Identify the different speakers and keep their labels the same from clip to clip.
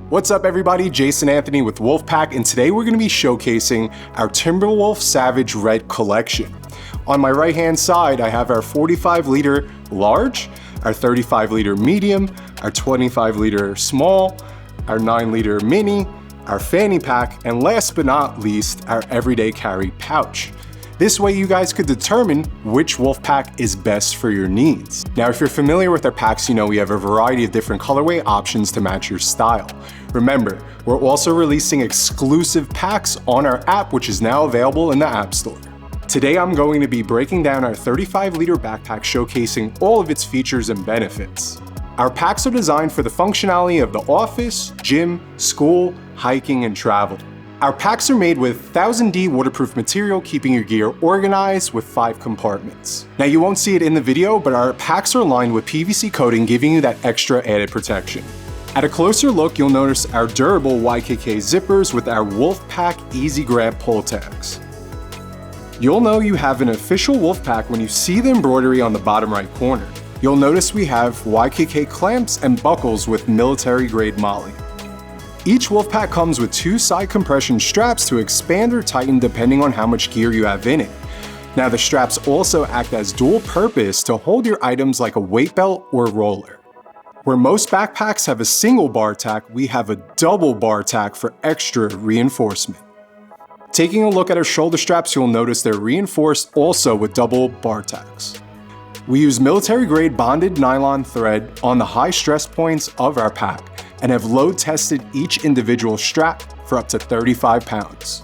Speaker 1: What's up everybody, Jason Anthony with WOLFpak, and today we're going to be showcasing our Timberwolf Savage Red collection. On my right hand side I have our 45 liter large, our 35 liter medium, our 25 liter small, our 9 liter mini, our fanny pack, and last but not least, our everyday carry pouch. This way you guys could determine which WOLFpak is best for your needs. Now, if you're familiar with our packs, you know we have a variety of different colorway options to match your style. Remember, we're also releasing exclusive packs on our app, which is now available in the App Store. Today I'm going to be breaking down our 35 liter backpack, showcasing all of its features and benefits. Our packs are designed for the functionality of the office, gym, school, hiking, and travel. Our packs are made with 1000D waterproof material, keeping your gear organized with 5 compartments. Now you won't see it in the video, but our packs are lined with PVC coating, giving you that extra added protection. At a closer look, you'll notice our durable YKK zippers with our WOLFpak Easy Grab pull tags. You'll know you have an official WOLFpak when you see the embroidery on the bottom right corner. You'll notice we have YKK clamps and buckles with military grade Molle. Each WOLFpak comes with 2 side compression straps to expand or tighten depending on how much gear you have in it. Now the straps also act as dual purpose to hold your items like a weight belt or roller. Where most backpacks have a single bar tack, we have a double bar tack for extra reinforcement. Taking a look at our shoulder straps, you'll notice they're reinforced also with double bar tacks. We use military grade bonded nylon thread on the high stress points of our pack, and have load tested each individual strap for up to 35 pounds.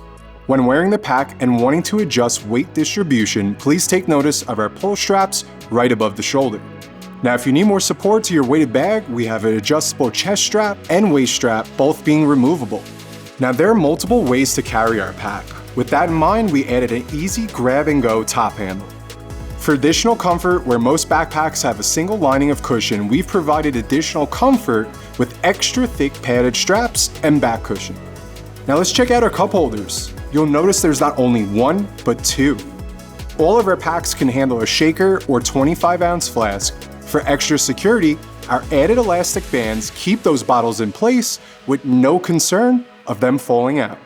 Speaker 1: When wearing the pack and wanting to adjust weight distribution, please take notice of our pull straps right above the shoulder. Now, if you need more support to your weighted bag, we have an adjustable chest strap and waist strap, both being removable. Now, there are multiple ways to carry our pack. With that in mind, we added an easy grab and go top handle. For additional comfort, where most backpacks have a single lining of cushion, we've provided additional comfort with extra thick padded straps and back cushion. Now let's check out our cup holders. You'll notice there's not only 1, but 2. All of our packs can handle a shaker or 25-ounce flask. For extra security, our added elastic bands keep those bottles in place with no concern of them falling out.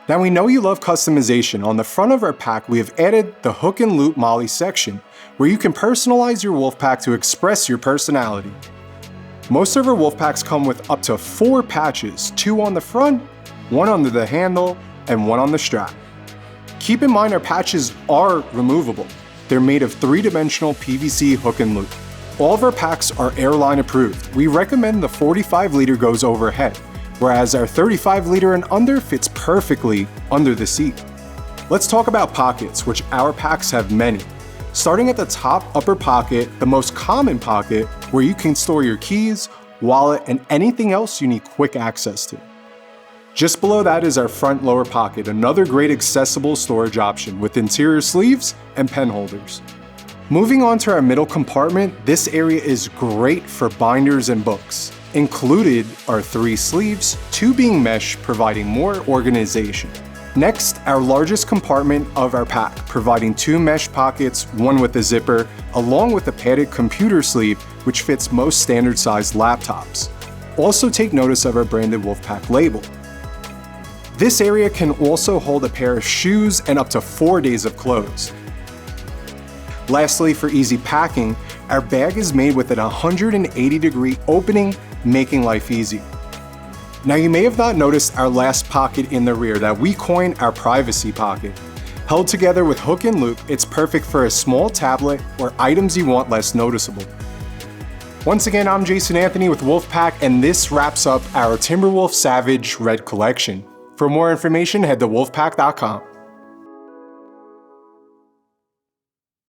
Speaker 1: Now we know you love customization. On the front of our pack, we have added the hook and loop Molle section, where you can personalize your WOLFpak to express your personality. Most of our WOLFpaks come with up to 4 patches, 2 on the front, 1 under the handle, and 1 on the strap. Keep in mind our patches are removable. They're made of 3-dimensional PVC hook and loop. All of our packs are airline approved. We recommend the 45 liter goes overhead, whereas our 35 liter and under fits perfectly under the seat. Let's talk about pockets, which our packs have many. Starting at the top upper pocket, the most common pocket, where you can store your keys, wallet, and anything else you need quick access to. Just below that is our front lower pocket, another great accessible storage option with interior sleeves and pen holders. Moving on to our middle compartment, this area is great for binders and books. Included are 3 sleeves, 2 being mesh, providing more organization. Next, our largest compartment of our pack, providing 2 mesh pockets, 1 with a zipper, along with a padded computer sleeve, which fits most standard sized laptops. Also take notice of our branded WOLFpak label. This area can also hold a pair of shoes and up to 4 days of clothes. Lastly, for easy packing, our bag is made with an 180-degree opening, making life easy. Now you may have not noticed our last pocket in the rear that we coined our privacy pocket. Held together with hook and loop, it's perfect for a small tablet or items you want less noticeable. Once again, I'm Jason Anthony with WOLFpak, and this wraps up our Timberwolf Savage Red collection. For more information, head to wolfpak.com.